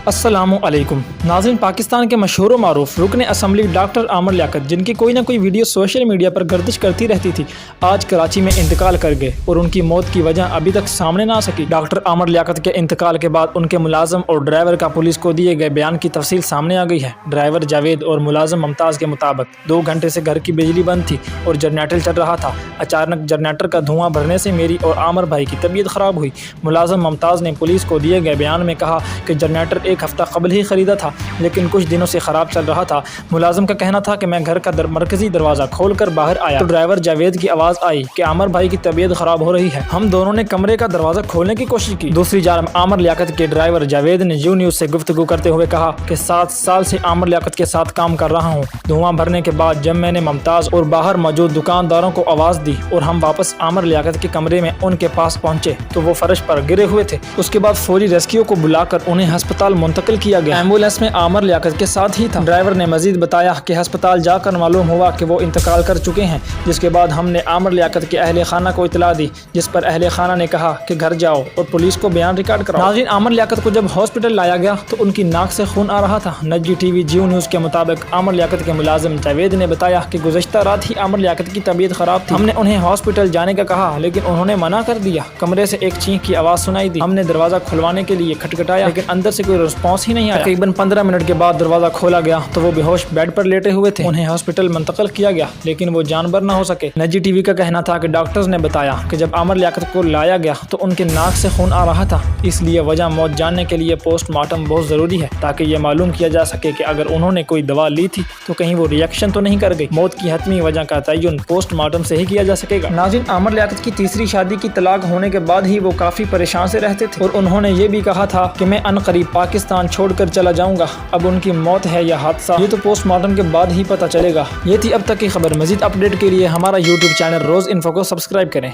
السلام علیکم ناظرین، پاکستان کے مشہور و معروف رکن اسمبلی ڈاکٹر عامر لیاقت، جن کی کوئی نہ کوئی ویڈیو سوشل میڈیا پر گردش کرتی رہتی تھی، آج کراچی میں انتقال کر گئے اور ان کی موت کی وجہ ابھی تک سامنے نہ آ سکی۔ ڈاکٹر عامر لیاقت کے انتقال کے بعد ان کے ملازم اور ڈرائیور کا پولیس کو دیے گئے بیان کی تفصیل سامنے آ گئی ہے۔ ڈرائیور جاوید اور ملازم ممتاز کے مطابق 2 گھنٹے سے گھر کی بجلی بند تھی اور جنریٹر چل رہا تھا۔ اچانک جنریٹر کا دھواں بھرنے سے میری اور عامر بھائی کی طبیعت خراب ہوئی۔ ملازم ممتاز نے پولیس کو دیے گئے بیان میں کہا کہ جنریٹر 1 ہفتہ قبل ہی خریدا تھا لیکن کچھ دنوں سے خراب چل رہا تھا۔ ملازم کا کہنا تھا کہ میں گھر کا مرکزی دروازہ کھول کر باہر آیا تو ڈرائیور جاوید کی آواز آئی کہ عامر بھائی کی طبیعت خراب ہو رہی ہے۔ ہم دونوں نے کمرے کا دروازہ کھولنے کی کوشش کی۔ دوسری جانب عامر لیاقت کے ڈرائیور جاوید نے یو نیوز سے گفتگو کرتے ہوئے کہا کہ 7 سال سے عامر لیاقت کے ساتھ کام کر رہا ہوں۔ دھواں بھرنے کے بعد جب میں نے ممتاز اور باہر موجود دکانداروں کو آواز دی اور ہم واپس عامر لیاقت کے کمرے میں ان کے پاس پہنچے تو وہ فرش پر گرے ہوئے تھے۔ اس کے بعد فوری ریسکیو کو بلا کر انہیں ہسپتال منتقل کیا گیا۔ ایمبولینس میں عامر لیاقت کے ساتھ ہی تھا۔ ڈرائیور نے مزید بتایا کہ ہسپتال جا کر معلوم ہوا کہ وہ انتقال کر چکے ہیں، جس کے بعد ہم نے عامر لیاقت کے اہل خانہ کو اطلاع دی، جس پر اہل خانہ نے کہا کہ گھر جاؤ اور پولیس کو بیان ریکارڈ کراؤ۔ ناظرین، عامر لیاقت کو جب ہاسپٹل لایا گیا تو ان کی ناک سے خون آ رہا تھا۔ نجی ٹی وی جیو نیوز کے مطابق عامر لیاقت کے ملازم جاوید نے بتایا کہ گزشتہ رات ہی عامر لیاقت کی طبیعت خراب تھی۔ ہم نے انہیں ہاسپٹل جانے کا کہا لیکن انہوں نے منع کر دیا۔ کمرے سے ایک چینخ کی آواز سنائی دی۔ ہم نے دروازہ کھلوانے کے لیے کھٹکھٹایا لیکن اندر سے کوئی رسپانس ہی نہیں آیا۔ تقریباً 15 منٹ کے بعد دروازہ کھولا گیا تو وہ بے ہوش بیڈ پر لیٹے ہوئے تھے۔ انہیں ہاسپٹل منتقل کیا گیا لیکن وہ جانبر نہ ہو سکے۔ نجی ٹی وی کا کہنا تھا کہ ڈاکٹرز نے بتایا کہ جب عامر لیاقت کو لایا گیا تو ان کے ناک سے خون آ رہا تھا، اس لیے وجہ موت جاننے کے لیے پوسٹ مارٹم بہت ضروری ہے تاکہ یہ معلوم کیا جا سکے کہ اگر انہوں نے کوئی دوا لی تھی تو کہیں وہ ری ایکشن تو نہیں کر گئی۔ موت کی حتمی وجہ کا تعین پوسٹ مارٹم سے ہی کیا جا سکے گا۔ ناظرین، عامر لیاقت کی تیسری شادی کی طلاق ہونے کے بعد ہی وہ کافی پریشان سے رہتے تھے اور انہوں نے یہ بھی کہا تھا کہ میں ان قریب پاکستان چھوڑ کر چلا جاؤں گا۔ اب ان کی موت ہے یا حادثہ، یہ تو پوسٹ مارٹم کے بعد ہی پتہ چلے گا۔ یہ تھی اب تک کی خبر۔ مزید اپڈیٹ کے لیے ہمارا یوٹیوب چینل روز انفو کو سبسکرائب کریں۔